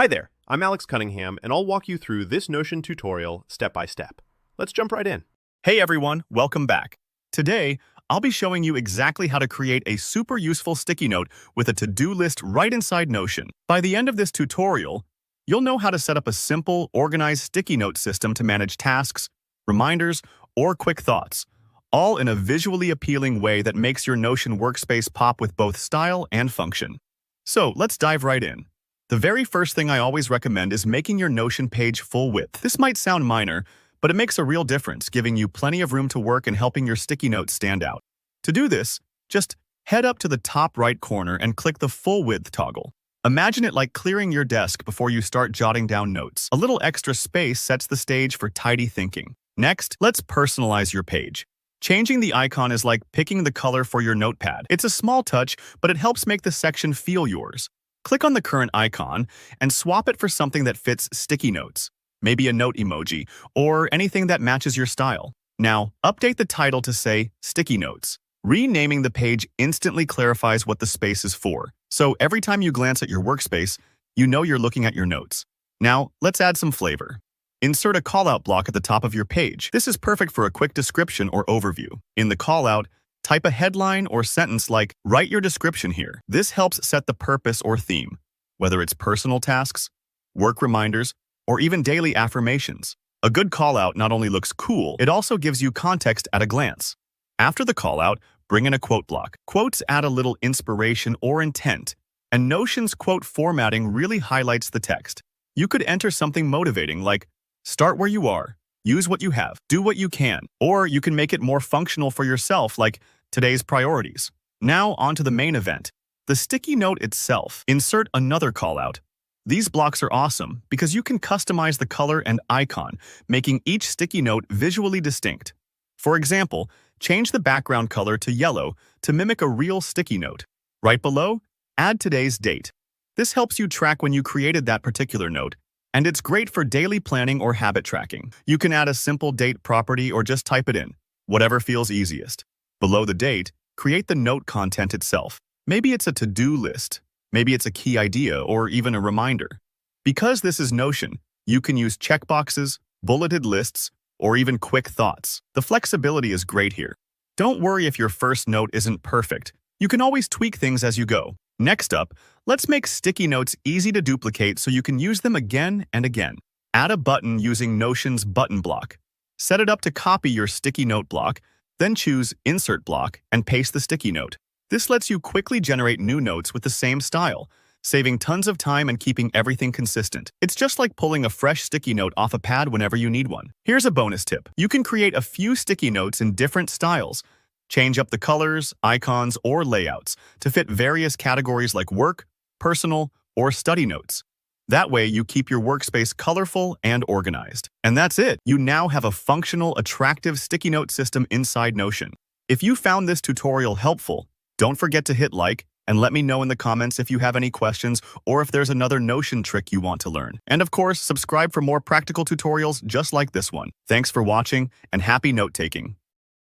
Hi there, I'm Alex Cunningham, and I'll walk you through this Notion tutorial step by step. Let's jump right in. Hey everyone, welcome back. Today, I'll be showing you exactly how to create a super useful sticky note with a to-do list right inside Notion. By the end of this tutorial, you'll know how to set up a simple, organized sticky note system to manage tasks, reminders, or quick thoughts, all in a visually appealing way that makes your Notion workspace pop with both style and function. So let's dive right in. The very first thing I always recommend is making your Notion page full width. This might sound minor, but it makes a real difference, giving you plenty of room to work and helping your sticky notes stand out. To do this, just head up to the top right corner and click the full width toggle. Imagine it like clearing your desk before you start jotting down notes. A little extra space sets the stage for tidy thinking. Next, let's personalize your page. Changing the icon is like picking the color for your notepad. It's a small touch, but it helps make the section feel yours. Click on the current icon and swap it for something that fits sticky notes, maybe a note emoji, or anything that matches your style. Now, update the title to say Sticky Notes. Renaming the page instantly clarifies what the space is for, so every time you glance at your workspace, you know you're looking at your notes. Now, let's add some flavor. Insert a callout block at the top of your page. This is perfect for a quick description or overview. In the callout, type a headline or sentence like, "Write your description here." This helps set the purpose or theme, whether it's personal tasks, work reminders, or even daily affirmations. A good callout not only looks cool, it also gives you context at a glance. After the callout, bring in a quote block. Quotes add a little inspiration or intent, and Notion's quote formatting really highlights the text. You could enter something motivating like, "Start where you are. Use what you have. Do what you can." Or you can make it more functional for yourself, like today's priorities. Now onto the main event, the sticky note itself. Insert another callout. These blocks are awesome because you can customize the color and icon, making each sticky note visually distinct. For example, change the background color to yellow to mimic a real sticky note. Right below, add today's date. This helps you track when you created that particular note, and it's great for daily planning or habit tracking. You can add a simple date property or just type it in, whatever feels easiest. Below the date, create the note content itself. Maybe it's a to-do list, maybe it's a key idea, or even a reminder. Because this is Notion, you can use checkboxes, bulleted lists, or even quick thoughts. The flexibility is great here. Don't worry if your first note isn't perfect. You can always tweak things as you go. Next up, let's make sticky notes easy to duplicate so you can use them again and again. Add a button using Notion's button block. Set it up to copy your sticky note block, then choose Insert Block and paste the sticky note. This lets you quickly generate new notes with the same style, saving tons of time and keeping everything consistent. It's just like pulling a fresh sticky note off a pad whenever you need one. Here's a bonus tip. You can create a few sticky notes in different styles. Change up the colors, icons, or layouts to fit various categories like work, personal, or study notes. That way, you keep your workspace colorful and organized. And that's it. You now have a functional, attractive sticky note system inside Notion. If you found this tutorial helpful, don't forget to hit like and let me know in the comments if you have any questions or if there's another Notion trick you want to learn. And of course, subscribe for more practical tutorials just like this one. Thanks for watching and happy note-taking.